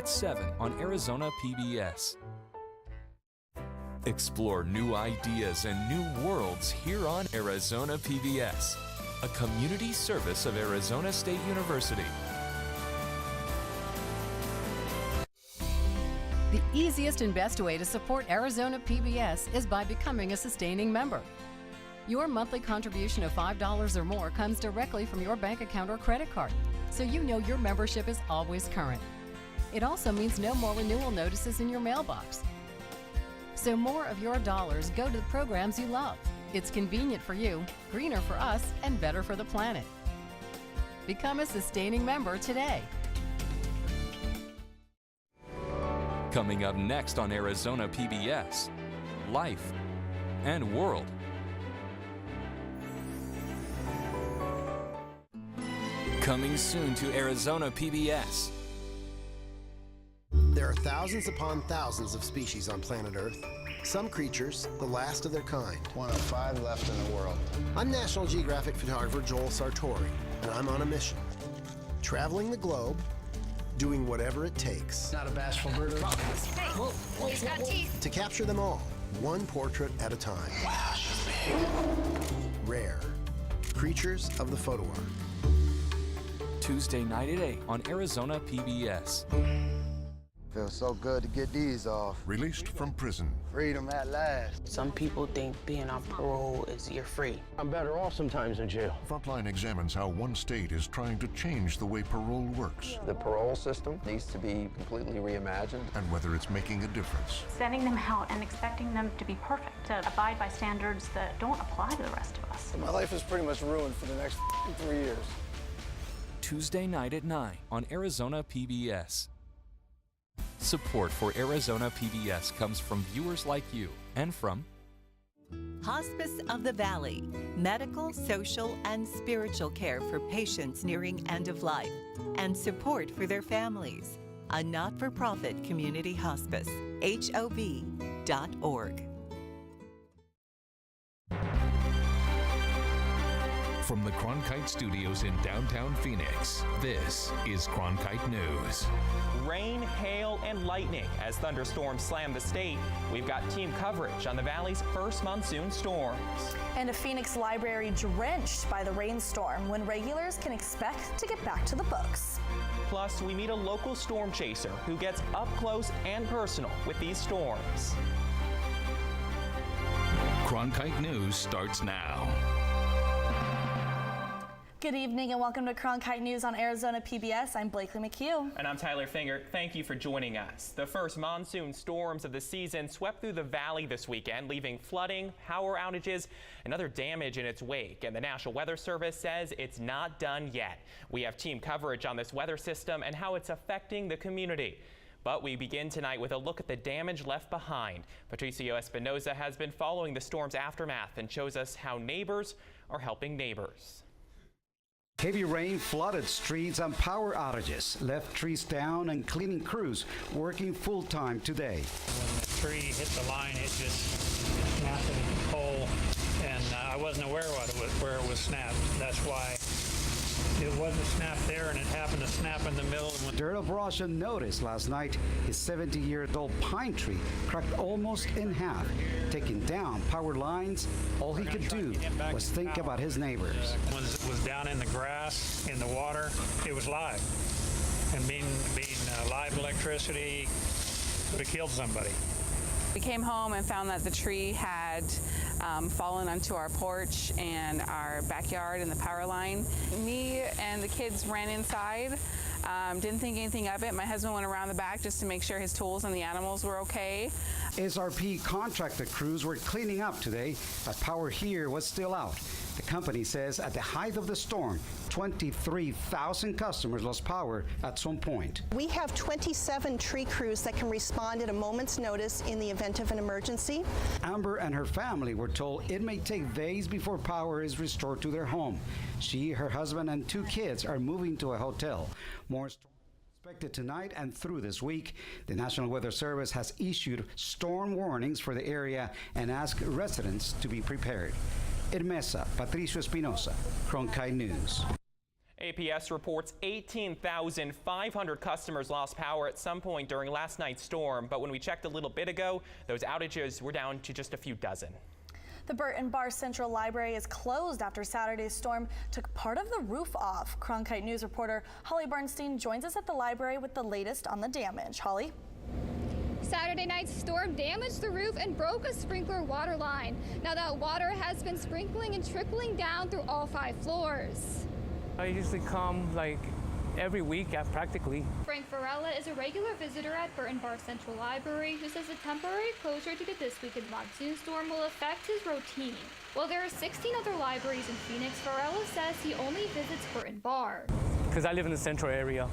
at 7 on Arizona PBS. Explore new ideas and new worlds here on Arizona PBS, a community service of Arizona State University. The easiest and best way to support Arizona PBS is by becoming a sustaining member. Your monthly contribution of $5 or more comes directly from your bank account or credit card, so you know your membership is always current. It also means no more renewal notices in your mailbox. So more of your dollars go to the programs you love. It's convenient for you, greener for us, and better for the planet. Become a sustaining member today. Coming up next on Arizona PBS, Life and World. Coming soon to Arizona PBS. There are thousands upon thousands of species on planet Earth. Some creatures, the last of their kind. One of 5 left in the world. I'm National Geographic photographer Joel Sartori, and I'm on a mission. Traveling the globe, doing whatever it takes. Not a bashful birder. Hey, whoa, he's got teeth. To capture them all, one portrait at a time. Wow, she's big. Rare. Creatures of the photo art. Tuesday night at 8 on Arizona PBS. Feels so good to get these off. Released from prison. Freedom at last. Some people think being on parole is you're free. I'm better off sometimes in jail. Frontline examines how one state is trying to change the way parole works. The parole system needs to be completely reimagined. And whether it's making a difference. Sending them out and expecting them to be perfect, to abide by standards that don't apply to the rest of us. My life is pretty much ruined for the next 3 years. Tuesday night at 9 on Arizona PBS. Support for Arizona PBS comes from viewers like you and from Hospice of the Valley, medical, social, and spiritual care for patients nearing end of life, and support for their families. A not-for-profit community hospice, HOV.org. From the Cronkite Studios in downtown Phoenix, this is Cronkite News. Rain, hail, and lightning as thunderstorms slam the state. We've got team coverage on the Valley's first monsoon storms. And a Phoenix library drenched by the rainstorm when regulars can expect to get back to the books. Plus, we meet a local storm chaser who gets up close and personal with these storms. Cronkite News starts now. Good evening and welcome to Cronkite News on Arizona PBS. I'm Blakely McHugh. And I'm Tyler Finger. Thank you for joining us. The first monsoon storms of the season swept through the valley this weekend, leaving flooding, power outages, and other damage in its wake. And the National Weather Service says it's not done yet. We have team coverage on this weather system and how it's affecting the community. But we begin tonight with a look at the damage left behind. Patricio Espinoza has been following the storm's aftermath and shows us how neighbors are helping neighbors. Heavy rain flooded streets and power outages left trees down and cleaning crews working full-time today. When the tree hit the line, it just snapped in the pole, and I wasn't aware where it was snapped. That's why it wasn't snapped there, and it happened to snap in the middle. Daryl Brosha noticed last night his 70-year-old pine tree cracked almost in half. Taking down power lines, all he could do was think about his neighbors. When it was down in the grass, in the water, it was live. And being live electricity would have killed somebody. We came home and found that the tree had fallen onto our porch and our backyard and the power line. Me and the kids ran inside, didn't think anything of it. My husband went around the back just to make sure his tools and the animals were okay. SRP contractor crews were cleaning up today, but power here was still out. The company says at the height of the storm, 23,000 customers lost power at some point. We have 27 tree crews that can respond at a moment's notice in the event of an emergency. Amber and her family were told it may take days before power is restored to their home. She, her husband, and 2 kids are moving to a hotel. More storms expected tonight and through this week. The National Weather Service has issued storm warnings for the area and asked residents to be prepared. In Mesa, Patricio Espinoza, Cronkite News. KPS reports 18,500 customers lost power at some point during last night's storm, but when we checked a little bit ago, those outages were down to just a few dozen. The Burton Bar Central Library is closed after Saturday's storm took part of the roof off. Cronkite News reporter Holly Bernstein joins us at the library with the latest on the damage. Holly? Saturday night's storm damaged the roof and broke a sprinkler water line. Now that water has been sprinkling and trickling down through all 5 floors. I usually come like every week practically. Frank Varela is a regular visitor at Burton Bar Central Library who says a temporary closure due to this weekend monsoon storm will affect his routine. While there are 16 other libraries in Phoenix, Varela says he only visits Burton Bar. Because I live in the central area,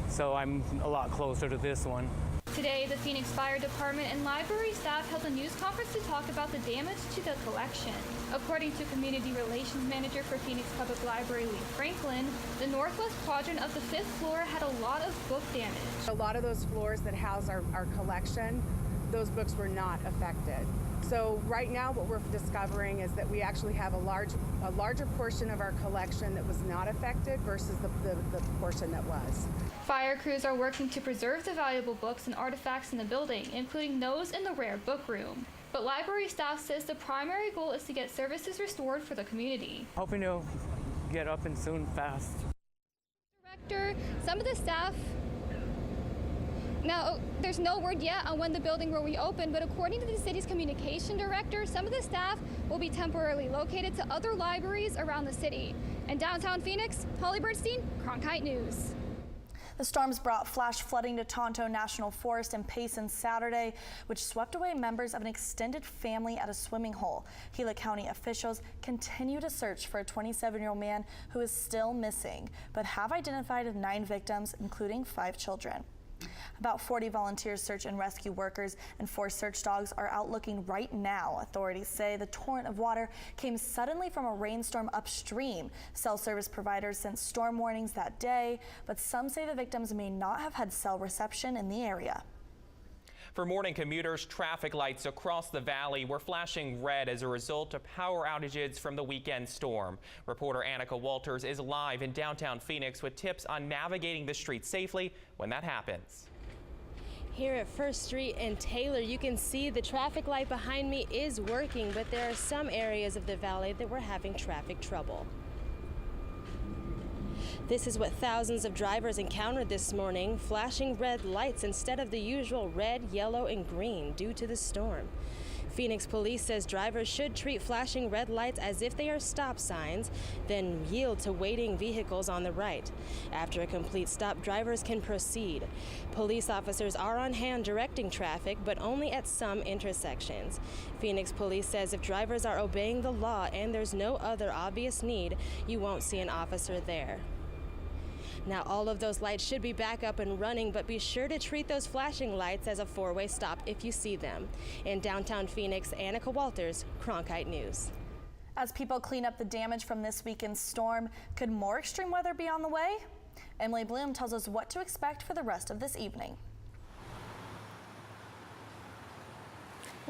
so I'm a lot closer to this one. Today, the Phoenix Fire Department and library staff held a news conference to talk about the damage to the collection. According to Community Relations Manager for Phoenix Public Library, Lee Franklin, the northwest quadrant of the 5th floor had a lot of book damage. A lot of those floors that house our collection, those books were not affected. So right now what we're discovering is that we actually have a larger portion of our collection that was not affected versus the portion that was. Fire crews are working to preserve the valuable books and artifacts in the building, including those in the rare book room. But library staff says the primary goal is to get services restored for the community. Hoping to get up and soon fast. Director, some of the staff. Now, there's no word yet on when the building will reopen, but according to the city's communication director, some of the staff will be temporarily located to other libraries around the city. In downtown Phoenix, Holly Bernstein, Cronkite News. The storms brought flash flooding to Tonto National Forest and Payson Saturday, which swept away members of an extended family at a swimming hole. Gila County officials continue to search for a 27-year-old man who is still missing, but have identified 9 victims, including 5 children. About 40 volunteer search and rescue workers and 4 search dogs are out looking right now. Authorities say the torrent of water came suddenly from a rainstorm upstream. Cell service providers sent storm warnings that day, but some say the victims may not have had cell reception in the area. For morning commuters, traffic lights across the valley were flashing red as a result of power outages from the weekend storm. Reporter Annika Walters is live in downtown Phoenix with tips on navigating the streets safely when that happens. Here at First Street and Taylor, you can see the traffic light behind me is working, but there are some areas of the valley that were having traffic trouble. This is what thousands of drivers encountered this morning, flashing red lights instead of the usual red, yellow, and green due to the storm. Phoenix police says drivers should treat flashing red lights as if they are stop signs, then yield to waiting vehicles on the right. After a complete stop, drivers can proceed. Police officers are on hand directing traffic, but only at some intersections. Phoenix police says if drivers are obeying the law and there's no other obvious need, you won't see an officer there. Now all of those lights should be back up and running, but be sure to treat those flashing lights as a 4-way stop if you see them. In downtown Phoenix, Annika Walters, Cronkite News. As people clean up the damage from this weekend's storm, could more extreme weather be on the way? Emily Bloom tells us what to expect for the rest of this evening.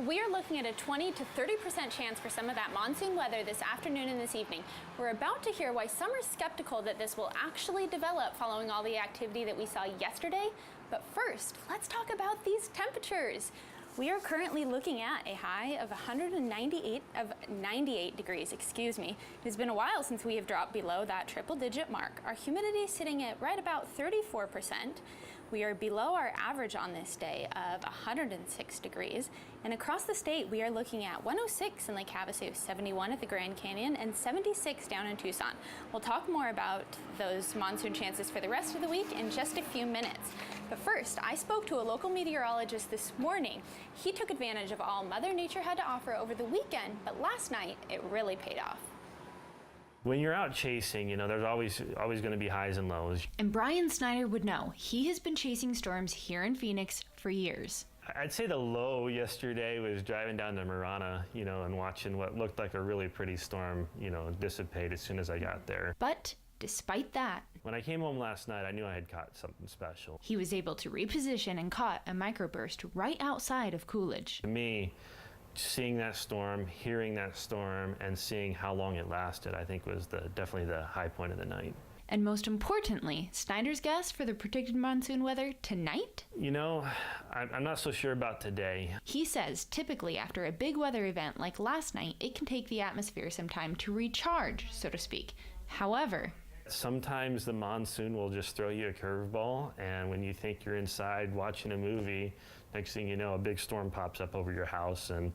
We are looking at a 20 to 30% chance for some of that monsoon weather this afternoon and this evening. We're about to hear why some are skeptical that this will actually develop following all the activity that we saw yesterday. But first, let's talk about these temperatures. We are currently looking at a high of 98 degrees, excuse me. It has been a while since we have dropped below that triple-digit mark. Our humidity is sitting at right about 34%. We are below our average on this day of 106 degrees. And across the state, we are looking at 106 in Lake Havasu, 71 at the Grand Canyon, and 76 down in Tucson. We'll talk more about those monsoon chances for the rest of the week in just a few minutes. But first, I spoke to a local meteorologist this morning. He took advantage of all Mother Nature had to offer over the weekend, but last night, it really paid off. When you're out chasing, there's always going to be highs and lows. And Brian Snyder would know. He has been chasing storms here in Phoenix for years. I'd say the low yesterday was driving down to Marana, and watching what looked like a really pretty storm, dissipate as soon as I got there. But despite that, when I came home last night, I knew I had caught something special. He was able to reposition and caught a microburst right outside of Coolidge. To me, seeing that storm, hearing that storm, and seeing how long it lasted, I think was definitely the high point of the night. And most importantly, Snyder's guess for the predicted monsoon weather tonight? You know, I'm not so sure about today. He says typically after a big weather event like last night, it can take the atmosphere some time to recharge, so to speak. However, sometimes the monsoon will just throw you a curveball, and when you think you're inside watching a movie, next thing you know, a big storm pops up over your house, and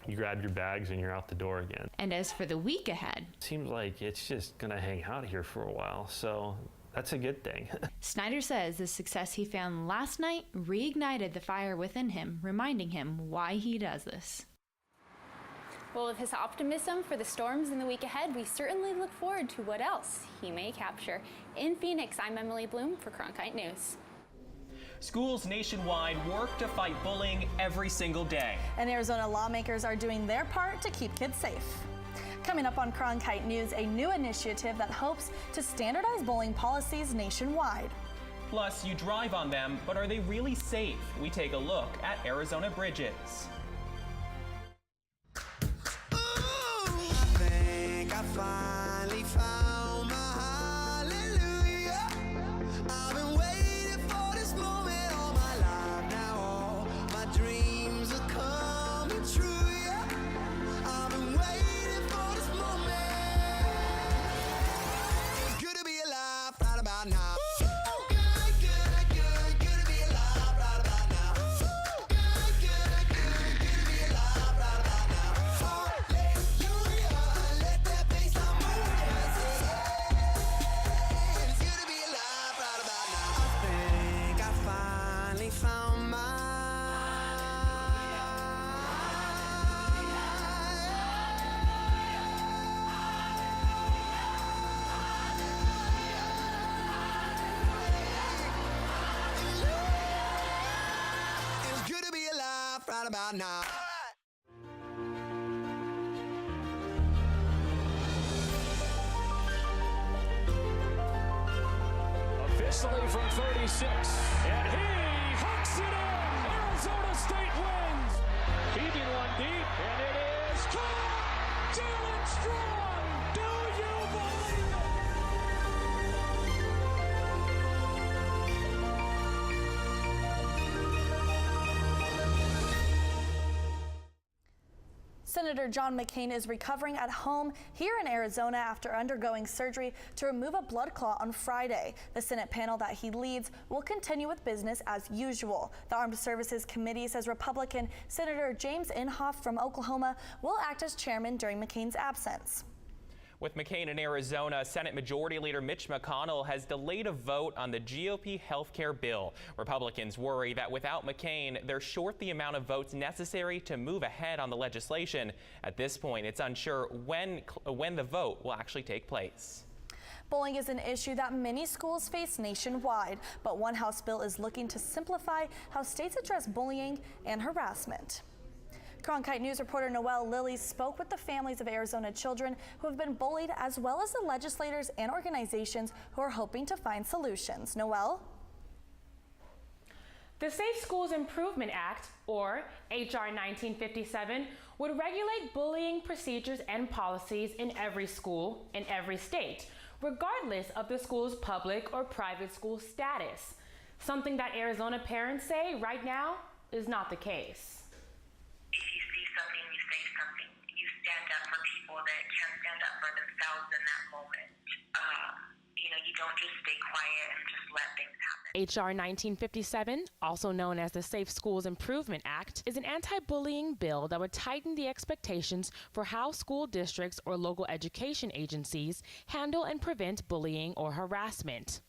you grab your bags and you're out the door again. And as for the week ahead, seems like it's just gonna hang out here for a while, so that's a good thing. Snyder says the success he found last night reignited the fire within him, reminding him why he does this. Well, with his optimism for the storms in the week ahead, we certainly look forward to what else he may capture. In Phoenix, I'm Emily Bloom for Cronkite News. Schools nationwide work to fight bullying every single day. And Arizona lawmakers are doing their part to keep kids safe. Coming up on Cronkite News, a new initiative that hopes to standardize bullying policies nationwide. Plus, you drive on them, but are they really safe? We take a look at Arizona bridges. I finally found my hallelujah. I've been waiting for this moment all my life now. All my dreams are coming true, yeah. I've been waiting for this moment. It's good to be alive right about now. Right about now. Officially from 36, and he hooks it in. Arizona State wins. Keeping one deep, and it is caught. Jalen Strong. Do you believe it? Senator John McCain is recovering at home here in Arizona after undergoing surgery to remove a blood clot on Friday. The Senate panel that he leads will continue with business as usual. The Armed Services Committee says Republican Senator James Inhofe from Oklahoma will act as chairman during McCain's absence. With McCain in Arizona, Senate Majority Leader Mitch McConnell has delayed a vote on the GOP health care bill. Republicans worry that without McCain, they're short the amount of votes necessary to move ahead on the legislation. At this point, it's unsure when the vote will actually take place. Bullying is an issue that many schools face nationwide, but one House bill is looking to simplify how states address bullying and harassment. Cronkite News reporter Noelle Lilly spoke with the families of Arizona children who have been bullied, as well as the legislators and organizations who are hoping to find solutions. Noelle? The Safe Schools Improvement Act, or H.R. 1957, would regulate bullying procedures and policies in every school in every state, regardless of the school's public or private school status. Something that Arizona parents say right now is not the case. If you see something, you say something. You stand up for people that can stand up for themselves in that moment. You don't just stay quiet and just let things happen. H.R. 1957, also known as the Safe Schools Improvement Act, is an anti-bullying bill that would tighten the expectations for how school districts or local education agencies handle and prevent bullying or harassment.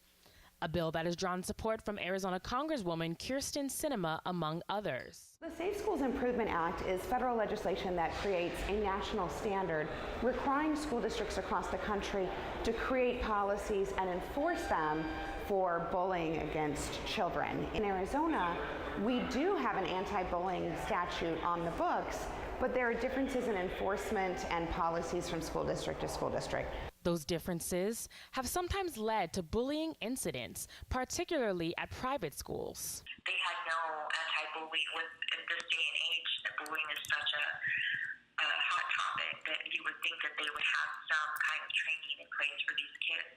A bill that has drawn support from Arizona Congresswoman Kyrsten Sinema, among others. The Safe Schools Improvement Act is federal legislation that creates a national standard requiring school districts across the country to create policies and enforce them for bullying against children. In Arizona, we do have an anti-bullying statute on the books, but there are differences in enforcement and policies from school district to school district. Those differences have sometimes led to bullying incidents, particularly at private schools. They had no anti-bullying. In this day and age, bullying is such a hot topic that you would think that they would have some kind of training in place for these kids.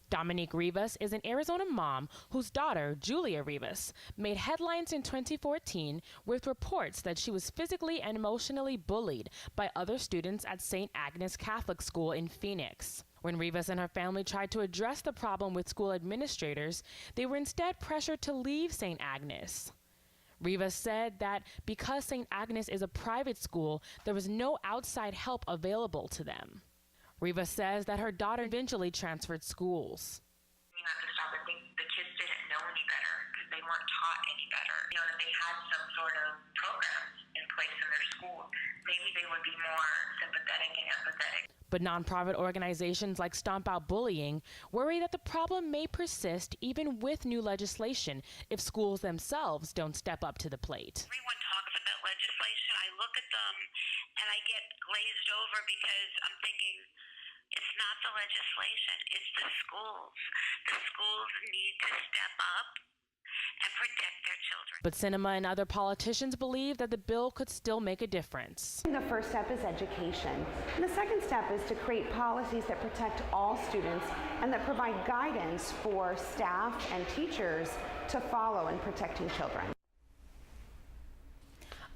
Dominique Rivas is an Arizona mom whose daughter, Julia Rivas, made headlines in 2014 with reports that she was physically and emotionally bullied by other students at St. Agnes Catholic School in Phoenix. When Rivas and her family tried to address the problem with school administrators, they were instead pressured to leave St. Agnes. Rivas said that because St. Agnes is a private school, there was no outside help available to them. Rivas says that her daughter eventually transferred schools. You have to stop and think the kids didn't know any better because they weren't taught any better. You know, that they had some sort of programs in place in their school. Maybe they would be more sympathetic and empathetic. But nonprofit organizations like Stomp Out Bullying worry that the problem may persist even with new legislation if schools themselves don't step up to the plate. Everyone talks about legislation. I look at them and I get glazed over because I'm thinking, it's not the legislation, it's the schools. The schools need to step up and protect their children. But Sinema and other politicians believe that the bill could still make a difference. The first step is education. And the second step is to create policies that protect all students and that provide guidance for staff and teachers to follow in protecting children.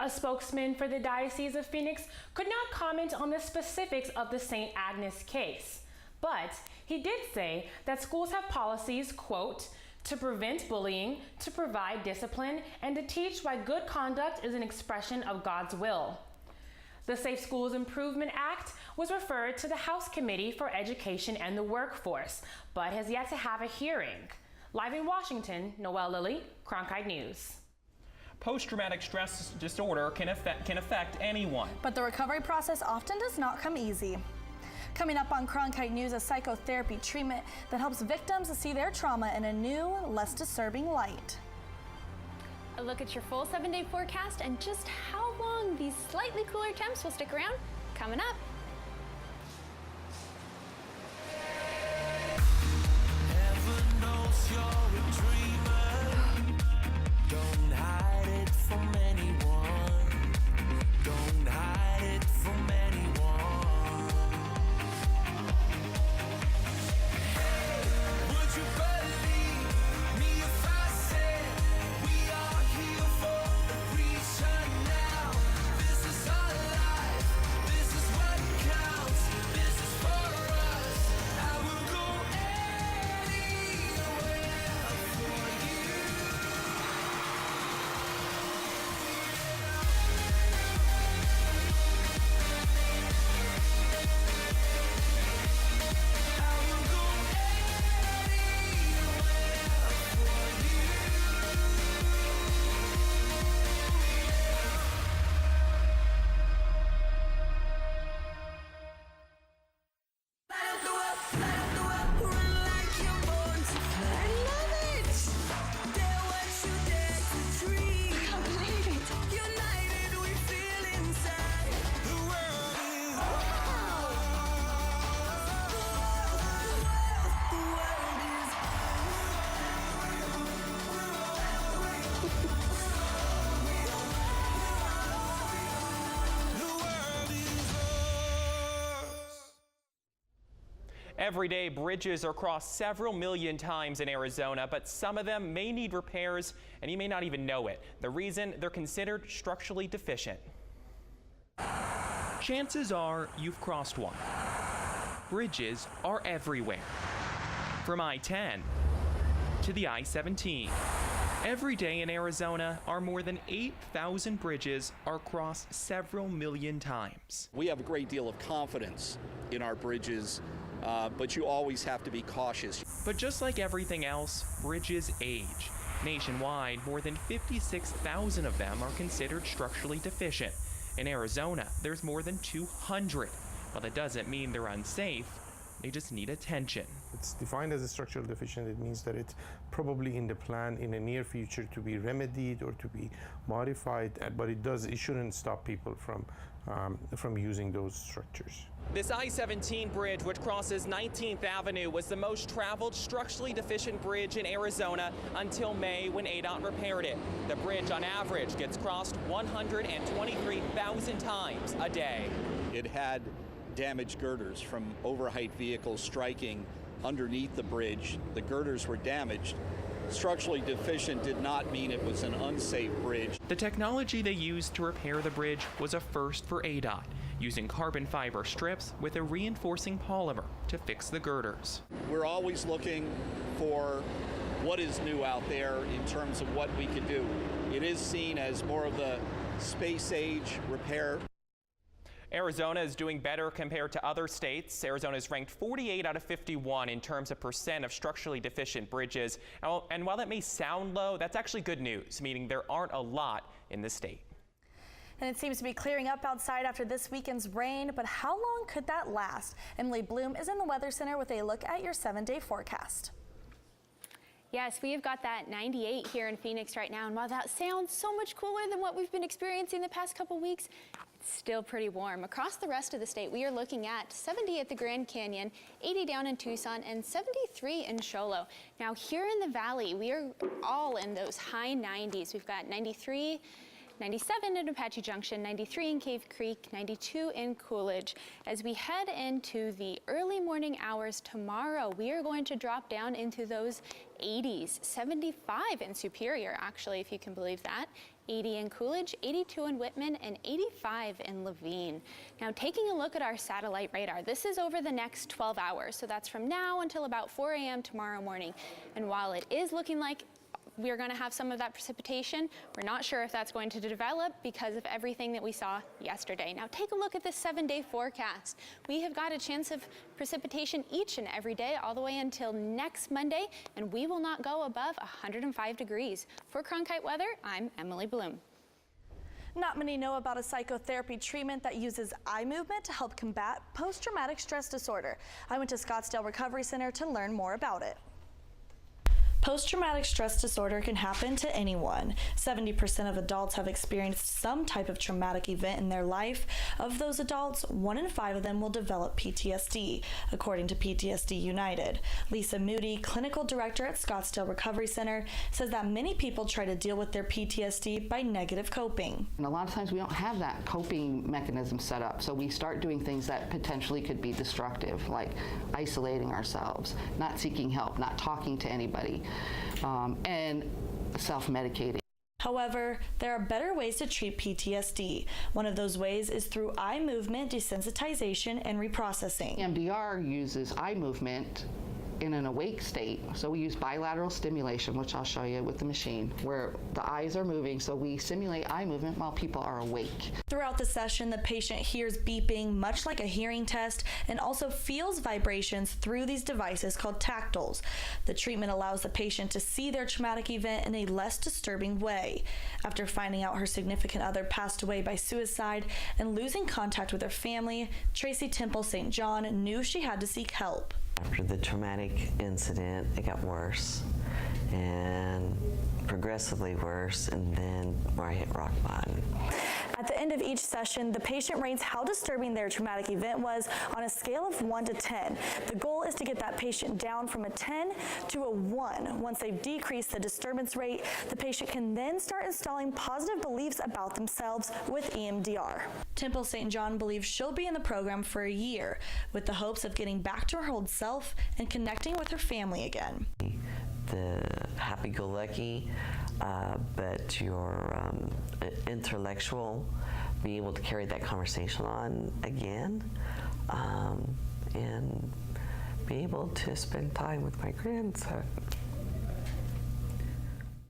A spokesman for the Diocese of Phoenix could not comment on the specifics of the St. Agnes case, but he did say that schools have policies, quote, to prevent bullying, to provide discipline, and to teach why good conduct is an expression of God's will. The Safe Schools Improvement Act was referred to the House Committee for Education and the Workforce, but has yet to have a hearing. Live in Washington, Noelle Lilly, Cronkite News. Post-traumatic stress disorder can affect anyone. But the recovery process often does not come easy. Coming up on Cronkite News, a psychotherapy treatment that helps victims to see their trauma in a new, less disturbing light. A look at your full 7-day forecast and just how long these slightly cooler temps will stick around, coming up. Heaven knows you're a dreamer. Don't hide it from anyone. Don't hide it from anyone. Hey, would you believe me if I said we are here for a reason now? This is our life. This is what counts. This is for us. I will go anywhere for you. Every day, bridges are crossed several million times in Arizona, but some of them may need repairs, and you may not even know it. The reason, they're considered structurally deficient. Chances are you've crossed one. Bridges are everywhere. From I-10 to the I-17. Every day in Arizona, our more than 8,000 bridges are crossed several million times. We have a great deal of confidence in our bridges, but you always have to be cautious. But just like everything else, bridges age. Nationwide, more than 56,000 of them are considered structurally deficient. In Arizona, there's more than 200. Well, that doesn't mean they're unsafe. They just need attention. It's defined as a structural deficient. It means that it's probably in the plan in the near future to be remedied or to be modified, but it shouldn't stop people from using those structures. This I-17 bridge, which crosses 19th Avenue, was the most traveled structurally deficient bridge in Arizona until May, when ADOT repaired it. The bridge, on average, gets crossed 123,000 times a day. It had damaged girders from overheight vehicles striking underneath the bridge. The girders were damaged. Structurally deficient did not mean it was an unsafe bridge. The technology they used to repair the bridge was a first for ADOT, using carbon fiber strips with a reinforcing polymer to fix the girders. We're always looking for what is new out there in terms of what we can do. It is seen as more of the space age repair. Arizona is doing better compared to other states. Arizona is ranked 48 out of 51 in terms of percent of structurally deficient bridges. And while that may sound low, that's actually good news, meaning there aren't a lot in the state. And it seems to be clearing up outside after this weekend's rain, but how long could that last? Emily Bloom is in the Weather Center with a look at your 7-day forecast. Yes, we have got that 98 here in Phoenix right now, and while that sounds so much cooler than what we've been experiencing the past couple weeks, it's still pretty warm. Across the rest of the state, we are looking at 70 at the Grand Canyon, 80 down in Tucson, and 73 in Show Low. Now here in the valley, we are all in those high 90s. We've got 93, 97 in Apache Junction, 93 in Cave Creek, 92 in Coolidge. As we head into the early morning hours tomorrow, we are going to drop down into those 80s, 75 in Superior, actually, if you can believe that. 80 in Coolidge, 82 in Whitman, and 85 in Levine. Now, taking a look at our satellite radar, this is over the next 12 hours, so that's from now until about 4 a.m. tomorrow morning. And while it is looking like we are going to have some of that precipitation, we're not sure if that's going to develop because of everything that we saw yesterday. Now take a look at this 7-day forecast. We have got a chance of precipitation each and every day all the way until next Monday, and we will not go above 105 degrees. For Cronkite Weather, I'm Emily Bloom. Not many know about a psychotherapy treatment that uses eye movement to help combat post-traumatic stress disorder. I went to Scottsdale Recovery Center to learn more about it. Post-traumatic stress disorder can happen to anyone. 70% of adults have experienced some type of traumatic event in their life. Of those adults, 1 in 5 of them will develop PTSD, according to PTSD United. Lisa Moody, clinical director at Scottsdale Recovery Center, says that many people try to deal with their PTSD by negative coping. And a lot of times we don't have that coping mechanism set up, so we start doing things that potentially could be destructive, like isolating ourselves, not seeking help, not talking to anybody. And self-medicating. However, there are better ways to treat PTSD. One of those ways is through eye movement desensitization and reprocessing. EMDR uses eye movement in an awake state. So we use bilateral stimulation, which I'll show you with the machine, where the eyes are moving, so we simulate eye movement while people are awake. Throughout the session, the patient hears beeping, much like a hearing test, and also feels vibrations through these devices called tactiles. The treatment allows the patient to see their traumatic event in a less disturbing way. After finding out her significant other passed away by suicide and losing contact with her family, Tracy Temple St. John knew she had to seek help. After the traumatic incident, it got worse and progressively worse, and then where I hit rock bottom. At the end of each session, the patient rates how disturbing their traumatic event was on a scale of 1 to 10. The goal is to get that patient down from a 10 to a 1. Once they've decreased the disturbance rate, the patient can then start installing positive beliefs about themselves with EMDR. Temple St. John believes she'll be in the program for a year, with the hopes of getting back to her old self and connecting with her family again. The happy-go-lucky, but your intellectual, be able to carry that conversation on again, and be able to spend time with my grandson.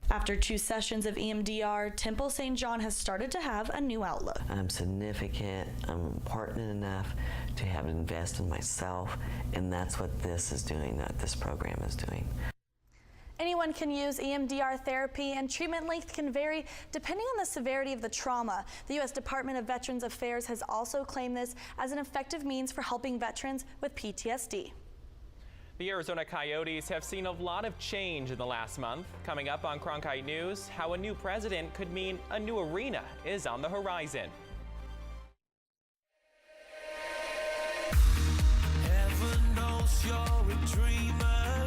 After 2 sessions of EMDR, Temple St. John has started to have a new outlook. I'm significant, I'm important enough to have invest in myself, and that's what this is doing, that this program is doing. Anyone can use EMDR therapy, and treatment length can vary depending on the severity of the trauma. The U.S. Department of Veterans Affairs has also claimed this as an effective means for helping veterans with PTSD. The Arizona Coyotes have seen a lot of change in the last month. Coming up on Cronkite News, how a new president could mean a new arena is on the horizon. Heaven knows you're a dreamer.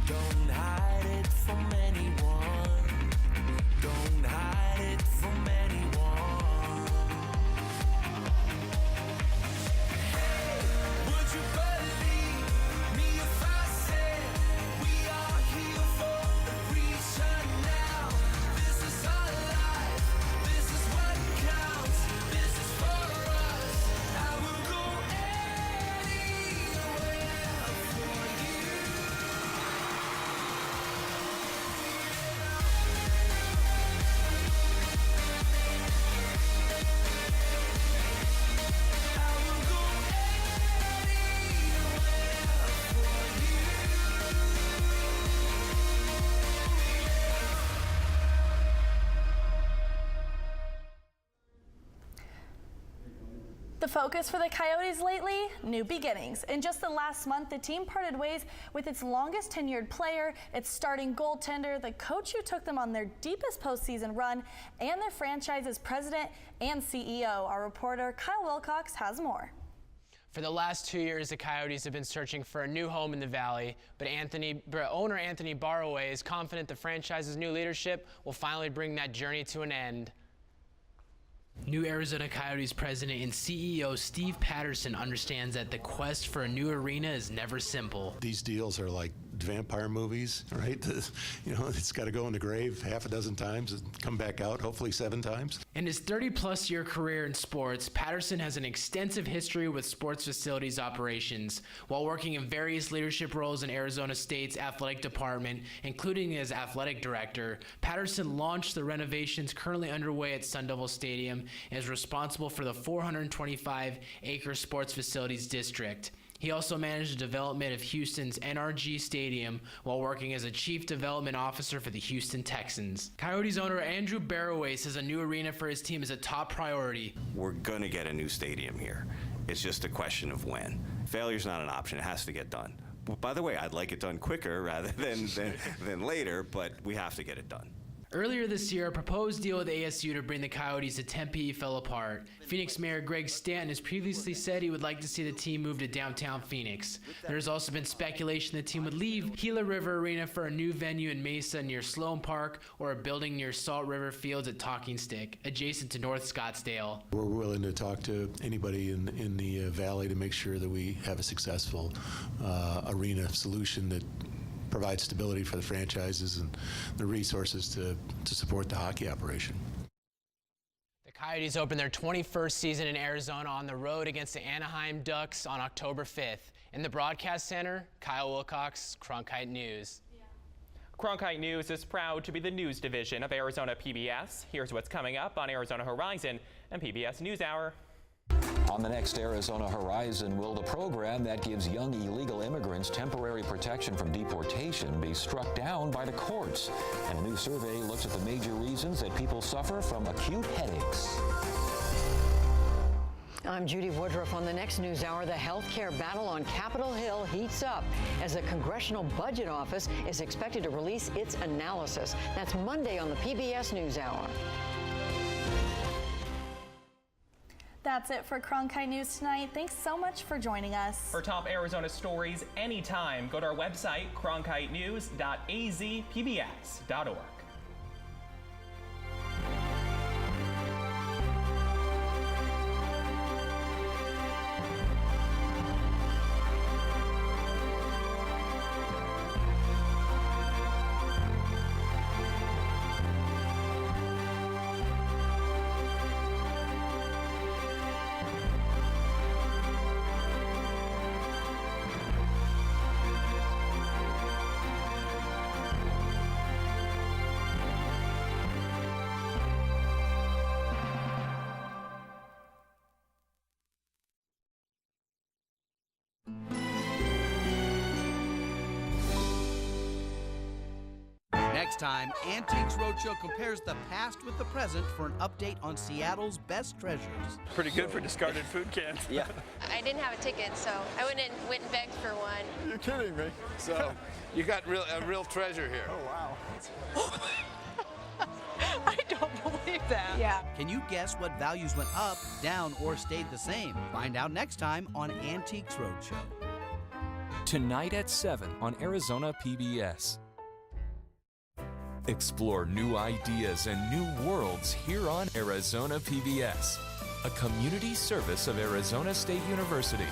Don't hide it from anyone. Don't hide it from anyone. Hey, would you believe me if The focus for the Coyotes lately? New beginnings. In just the last month, the team parted ways with its longest tenured player, its starting goaltender, the coach who took them on their deepest postseason run, and their franchise's president and CEO. Our reporter Kyle Wilcox has more. For the last 2 years, the Coyotes have been searching for a new home in the Valley, but owner Anthony Barroway is confident the franchise's new leadership will finally bring that journey to an end. New Arizona Coyotes president and CEO Steve Patterson understands that the quest for a new arena is never simple. These deals are like vampire movies, right? It's got to go in the grave half a dozen times and come back out, hopefully 7 times. In his 30-plus year career in sports, Patterson has an extensive history with sports facilities operations. While working in various leadership roles in Arizona State's athletic department, including as athletic director, Patterson launched the renovations currently underway at Sun Devil Stadium and is responsible for the 425-acre sports facilities district. He also managed the development of Houston's NRG Stadium while working as a chief development officer for the Houston Texans. Coyotes owner Andrew Barroway says a new arena for his team is a top priority. We're going to get a new stadium here. It's just a question of when. Failure's not an option. It has to get done. By the way, I'd like it done quicker rather than later, but we have to get it done. Earlier this year, a proposed deal with ASU to bring the Coyotes to Tempe fell apart. Phoenix Mayor Greg Stanton has previously said he would like to see the team move to downtown Phoenix. There has also been speculation the team would leave Gila River Arena for a new venue in Mesa near Sloan Park or a building near Salt River Fields at Talking Stick, adjacent to North Scottsdale. We're willing to talk to anybody in the valley to make sure that we have a successful arena solution that provide stability for the franchises and the resources to support the hockey operation. The Coyotes open their 21st season in Arizona on the road against the Anaheim Ducks on October 5th. In the broadcast center, Kyle Wilcox, Cronkite News. Cronkite News is proud to be the news division of Arizona PBS. Here's what's coming up on Arizona Horizon and PBS NewsHour. On the next Arizona Horizon, will the program that gives young illegal immigrants temporary protection from deportation be struck down by the courts? And a new survey looks at the major reasons that people suffer from acute headaches. I'm Judy Woodruff. On the next NewsHour, the healthcare battle on Capitol Hill heats up as the Congressional Budget Office is expected to release its analysis. That's Monday on the PBS NewsHour. That's it for Cronkite News tonight. Thanks so much for joining us. For top Arizona stories anytime, go to our website, cronkitenews.azpbs.org. Next time, Antiques Roadshow compares the past with the present for an update on Seattle's best treasures. Pretty good for discarded food cans. Yeah. I didn't have a ticket, so I went and begged for one. You're kidding me. So, you got a real treasure here. Oh, wow. I don't believe that. Yeah. Can you guess what values went up, down, or stayed the same? Find out next time on Antiques Roadshow. Tonight at 7 on Arizona PBS. Explore new ideas and new worlds here on Arizona PBS, a community service of Arizona State University.